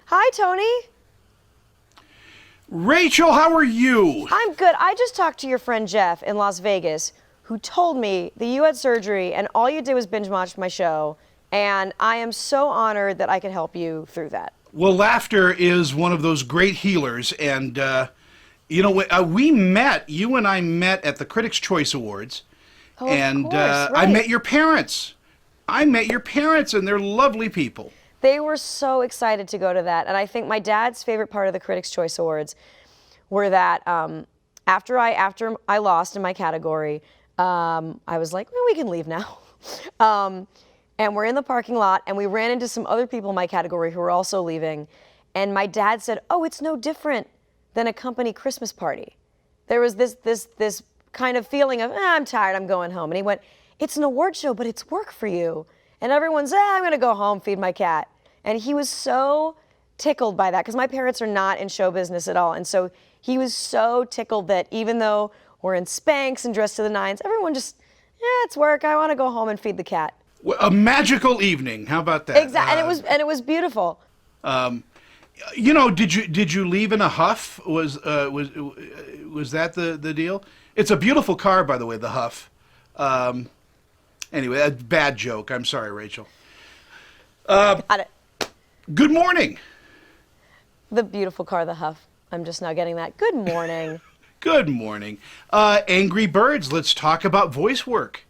Hi, Tony. Rachel, how are you? I'm good. I just talked to your friend Jeff in Las Vegas, who told me that you had surgery and all you did was binge watch my show, and I am so honored that I could help you through that. Well, laughter is one of those great healers, and we met. You and I met at the Critics' Choice Awards, Oh, and of course, I right. met your parents. And they're lovely people. They were so excited to go to that, and I think my dad's favorite part of the Critics' Choice Awards were that after I lost in my category, I was like, well, we can leave now. And we're in the parking lot, and we ran into some other people in my category who were also leaving, and my dad said, oh, it's no different than a company Christmas party. There was this kind of feeling of, I'm tired, I'm going home. And he went, it's an award show, but it's work for you. And everyone's, I'm gonna go home, feed my cat. And he was so tickled by that, because my parents are not in show business at all. And so he was so tickled that even though we're in Spanx and dressed to the nines, everyone just, it's work, I wanna go home and feed the cat. Well, a magical evening. How about that? Exactly, and it was beautiful. Did you leave in a huff? Was that the deal? It's a beautiful car, by the way, the Huff. Anyway, a bad joke. I'm sorry, Rachel. Got it. Good morning. The beautiful car, the Huff. I'm just now getting that. Good morning. Good morning. Angry Birds, let's talk about voice work.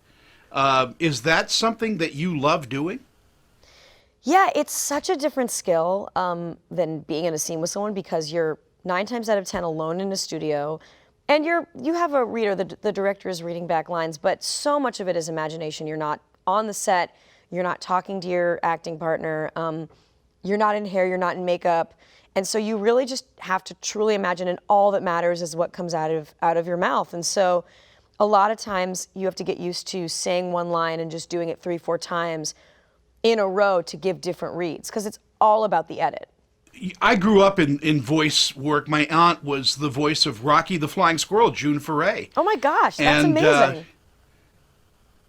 Is that something that you love doing? Yeah, it's such a different skill than being in a scene with someone, because you're 9 times out of 10 alone in a studio, and you have a reader, the director is reading back lines, but so much of it is imagination. You're not on the set, you're not talking to your acting partner, you're not in hair, you're not in makeup, and so you really just have to truly imagine, and all that matters is what comes out of your mouth. And so a lot of times you have to get used to saying one line and just doing it 3-4 times in a row to give different reads, because it's all about the edit. I grew up in voice work. My aunt was the voice of Rocky the Flying Squirrel, June Foray. Oh my gosh, that's amazing.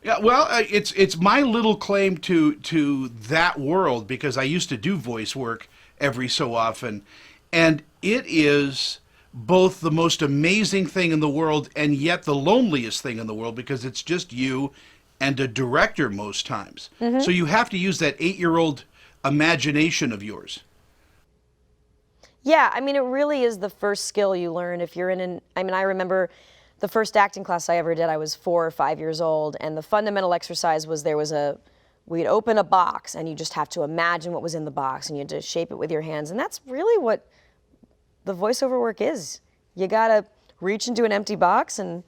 Yeah, well, it's my little claim to that world, because I used to do voice work every so often, and it is both the most amazing thing in the world and yet the loneliest thing in the world, because it's just you and a director most times. Mm-hmm. So you have to use that 8-year-old imagination of yours. Yeah, I mean, it really is the first skill you learn if you're I remember the first acting class I ever did, I was 4 or 5 years old, and the fundamental exercise was we'd open a box, and you just have to imagine what was in the box, and you had to shape it with your hands, and that's really what the voiceover work is. You gotta reach into an empty box and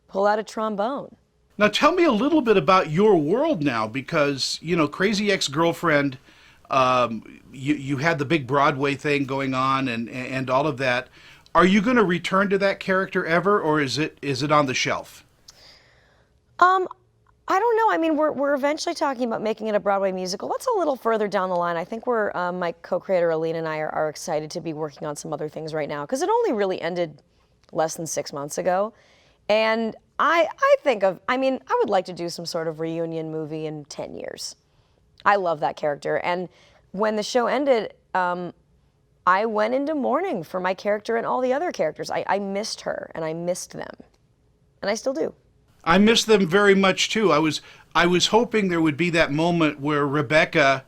pull out a trombone. Now tell me a little bit about your world now, because, Crazy Ex-Girlfriend, you had the big Broadway thing going on and all of that. Are you going to return to that character ever, or is it on the shelf? I don't know. I mean, we're eventually talking about making it a Broadway musical. That's a little further down the line. I think my co-creator Aline and I are excited to be working on some other things right now, because it only really ended less than 6 months ago. And I would like to do some sort of reunion movie in 10 years. I love that character. And when the show ended, I went into mourning for my character and all the other characters. I missed her, and I missed them. And I still do. I miss them very much too. I was hoping there would be that moment where Rebecca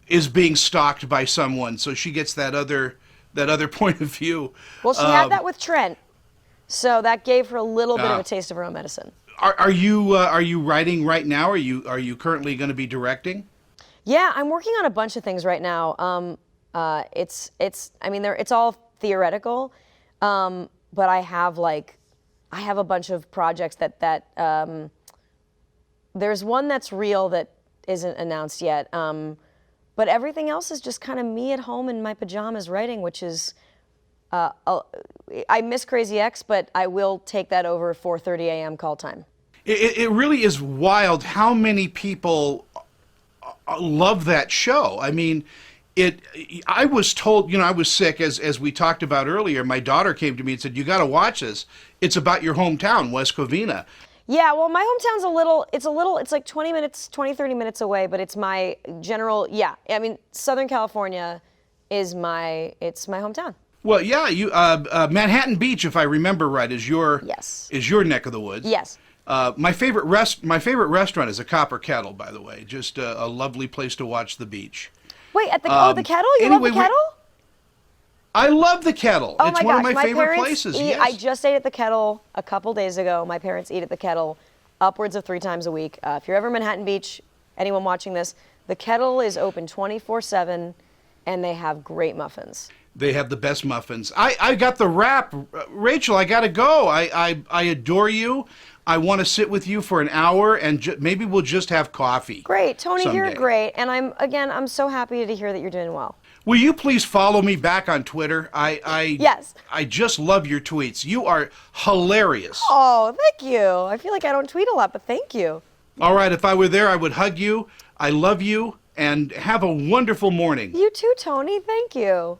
is being stalked by someone, so she gets that other point of view. Well, she had that with Trent, so that gave her a little bit of a taste of her own medicine. Are you writing right now? Are you currently going to be directing? Yeah, I'm working on a bunch of things right now. It's all theoretical, but I have a bunch of projects that there's one that's real that isn't announced yet. But everything else is just kind of me at home in my pajamas writing, which is, I miss Crazy Ex, but I will take that over 4:30 a.m. call time. It really is wild how many people love that show. I mean, I was told, I was sick, as we talked about earlier. My daughter came to me and said, you got to watch this. It's about your hometown, West Covina. Yeah, well, my hometown's it's like 20, 30 minutes away, but it's my general, Southern California, it's my hometown. Well, yeah, you Manhattan Beach, if I remember right, is your Yes. neck of the woods. Yes. My favorite restaurant is a Copper Kettle, by the way. Just a lovely place to watch the beach. Wait, at the the Kettle? You anyway, love the Kettle? I love the Kettle. Oh It's my one gosh, of my favorite parents places. Eat, Yes. I just ate at the Kettle a couple days ago. My parents eat at the Kettle upwards of 3 times a week. If you're ever in Manhattan Beach, anyone watching this, the Kettle is open 24/7, and they have great muffins. They have the best muffins. I got the wrap. Rachel, I got to go. I adore you. I want to sit with you for an hour, and maybe we'll just have coffee. Great. Tony, you're someday. great. And I'm so happy to hear that you're doing well. Will you please follow me back on Twitter? Yes. I just love your tweets. You are hilarious. Oh, thank you. I feel like I don't tweet a lot, but thank you. All right, if I were there, I would hug you. I love you, and have a wonderful morning. You too, Tony. Thank you.